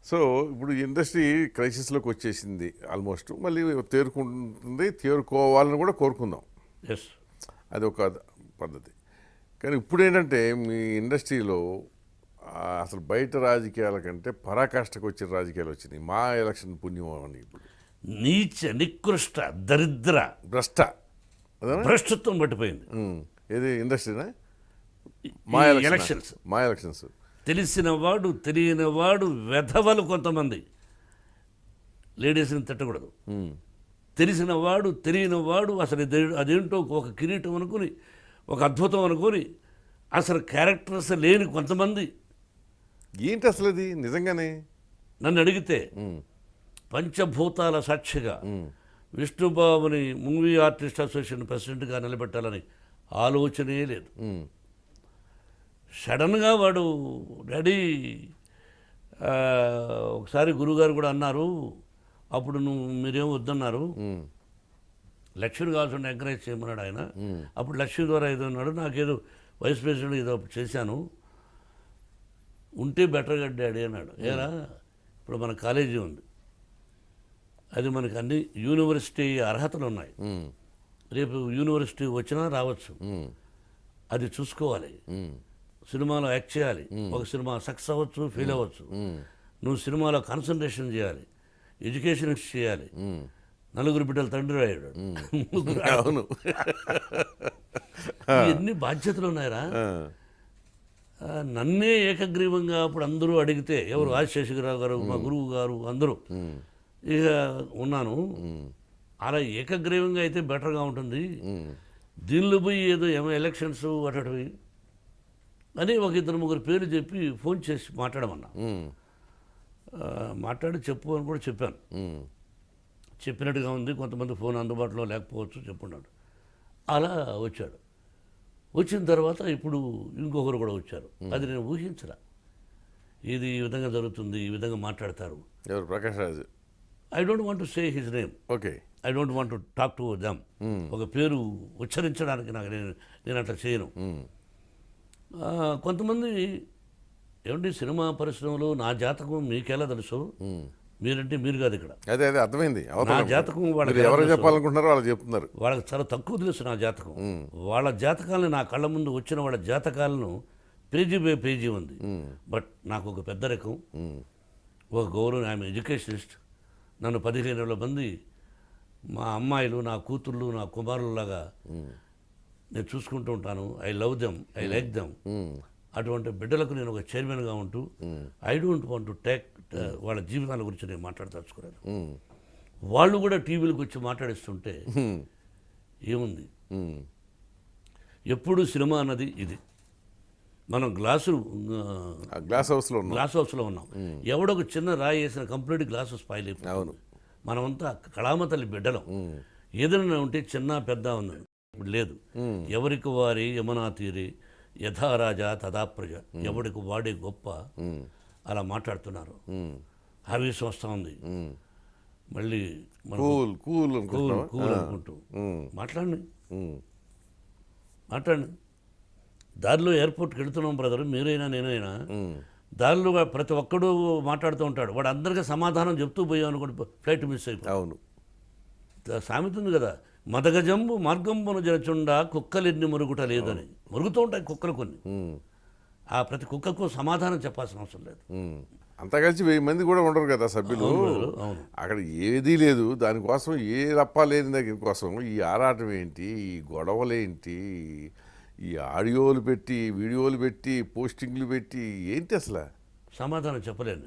So ఇప్పుడు industry క్రైసిస్లోకి వచ్చేసింది almost. మళ్ళీ తేరుకుంటుంది, తేరుకోవాలని కూడా కోరుకుందాం. ఎస్, అది ఒక పద్ధతి. కానీ ఇప్పుడు ఏంటంటే మీ ఇండస్ట్రీలో అసలు బయట రాజకీయాల కంటే పరాకాష్ఠకు వచ్చిన రాజకీయాలు వచ్చినాయి. మా ఎలక్షన్ పుణ్యం అని ఇప్పుడు నీచ నికృష్ట దరిద్ర భ్రష్ట అదేనా? భ్రష్టత్వం పట్టిపోయింది. ఏది ఇండస్ట్రీనా? ఈ ఎలక్షన్స్ మా ఎలక్షన్స్ తెలిసినవాడు తెలియనివాడు వెధవలు కొంతమంది. లేడీస్ని తిట్టకూడదు. తెలిసినవాడు తెలియనివాడు అసలు అదేంటో ఒక కిరీటం అనుకుని, ఒక అద్భుతం అనుకుని, అసలు క్యారెక్టర్స్ లేని కొంతమంది. ఏంటి అసలు అది నిజంగానే? నన్ను అడిగితే పంచభూతాల సాక్షిగా విష్ణుబాబుని మూవీ ఆర్టిస్ట్ అసోసియేషన్ ప్రెసిడెంట్గా నిలబెట్టాలని ఆలోచనే లేదు. సడన్గా వాడు డాడీ ఒకసారి గురుగారు కూడా అన్నారు, అప్పుడు మీరేం వద్దన్నారు, లక్ష్మి కావాల్సిన ఎంకరేజ్ చేయమన్నాడు ఆయన. అప్పుడు లక్ష్మి ద్వారా ఏదో అన్నాడు, నాకేదో వైస్ ప్రెసిడెంట్ ఏదో చేశాను, ఉంటే బెటర్గా డాడీ అన్నాడు. ఏరా ఇప్పుడు మన కాలేజీ ఉంది, అది మనకి అన్ని యూనివర్సిటీ అర్హతలు ఉన్నాయి. రేపు యూనివర్సిటీ వచ్చినా రావచ్చు, అది చూసుకోవాలి. సినిమాలో యాక్ట్ చేయాలి, ఒక సినిమా సక్సెస్ అవ్వచ్చు, ఫెయిల్ అవ్వచ్చు. నువ్వు సినిమాలో కాన్సన్ట్రేషన్ చేయాలి, ఎడ్యుకేషన్ చేయాలి. నలుగురు బిడ్డల తండ్రి అయ్యాడు. అవును, ఎన్ని బాధ్యతలు ఉన్నాయరా. నన్నే ఏకగ్రీవంగా అప్పుడు అందరూ అడిగితే, ఎవరు ఆదిశేషగిరావు గారు, మా గురువు గారు, అందరూ ఇక ఉన్నాను. అలా ఏకగ్రీవంగా అయితే బెటర్గా ఉంటుంది. దీనిలో పోయి ఏదో ఎలక్షన్స్ అటవి అని ఒక ఇద్దరు ముగ్గురు పేరు చెప్పి ఫోన్ చేసి మాట్లాడమన్నా. మాట్లాడి చెప్పు అని కూడా చెప్పాను. చెప్పినట్టుగా ఉంది, కొంతమంది ఫోన్ అందుబాటులో లేకపోవచ్చు చెప్పున్నాడు. అలా వచ్చాడు. వచ్చిన తర్వాత ఇప్పుడు ఇంకొకరు కూడా వచ్చారు. అది నేను ఊహించరా, ఇది ఈ విధంగా జరుగుతుంది, ఈ విధంగా మాట్లాడతారు. ఎవరు? Prakash Raj. I don't want to say his name. Okay, I don't want to talk to them. ఒక పేరు ఉచ్చరించడానికి నాకు నేను అట్లా చేయను. కొంతమంది ఏమంటే సినిమా పరిశ్రమలో నా జాతకం మీకెలా తెలుసు? మీరంటే మీరు కాదు ఇక్కడ. అదే అదే అర్థమైంది. నా జాతకం వాళ్ళకి ఎవరు చెప్పాలనుకుంటున్నారో వాళ్ళు చెప్తున్నారు. వాళ్ళకి చాలా తక్కువ తెలుసు నా జాతకం. వాళ్ళ జాతకాలను నా కళ్ళ ముందు వచ్చిన వాళ్ళ జాతకాలను పేజీ బై పేజీ ఉంది. బట్ నాకు ఒక పెద్ద రకం, ఒక గౌరవం. I'm educationist. నన్ను 15,000 మంది మా అమ్మాయిలు, నా కూతుర్లు, నా కుమారులలాగా నేను చూసుకుంటూ ఉంటాను. I love them, I like them. అటువంటి బిడ్డలకు నేను ఒక చైర్మన్గా ఉంటూ I don't want to take వాళ్ళ జీవితాల గురించి నేను మాట్లాడదలుచుకోలేదు. వాళ్ళు కూడా టీవీలకు వచ్చి మాట్లాడిస్తుంటే ఏముంది? ఎప్పుడు సినిమా అన్నది ఇది. మనం గ్లాస్ హౌస్లో ఉన్నాం. ఎవడొక చిన్న రాయి వేసిన కంప్లీట్ గ్లాసు స్పాయిల్ అయిపోయింది. అవును, మనమంతా కళామ తల్లి బిడ్డలం. ఏదైనా ఉంటే చిన్న పెద్ద ఉంది, ఇప్పుడు లేదు. ఎవరికి వారి యమునా తీరి యథా రాజా తదా ప్రజ, ఎవడికి వాడే గొప్ప. అలా మాట్లాడుతున్నారు. ఆవేశం వస్తూ ఉంది. మళ్ళీ కూల్ అనుకుంటూ మాట్లాడండి. దారిలో ఎయిర్పోర్ట్కి వెళుతున్నాం బ్రదర్, మీరైనా నేనైనా. దారిలో ప్రతి ఒక్కడు మాట్లాడుతూ ఉంటాడు. వాడు అందరికీ సమాధానం చెప్తూ పోయాం అనుకోండి, ఫ్లైట్ మిస్ అయిపోయి. అవును, సామెత ఉంది కదా, మదగజంబు మార్గంబును జరచుండ కుక్కలెన్ని మురుగుట లేదని. మురుగుతూ ఉంటాయి కుక్కలు కొన్ని. ఆ ప్రతి కుక్కకు సమాధానం చెప్పాల్సిన అవసరం లేదు. అంతా కలిసి 1000 మంది కూడా ఉండరు కదా సభ్యులు. అక్కడ ఏదీ లేదు. దానికోసం ఏ రప్ప లేని దగ్గర కోసం ఈ ఆరాటం ఏంటి, ఈ గొడవలేంటి, ఈ ఆడియోలు పెట్టి, వీడియోలు పెట్టి, పోస్టింగ్లు పెట్టి, ఏంటి అసలు? సమాధానం చెప్పలేను.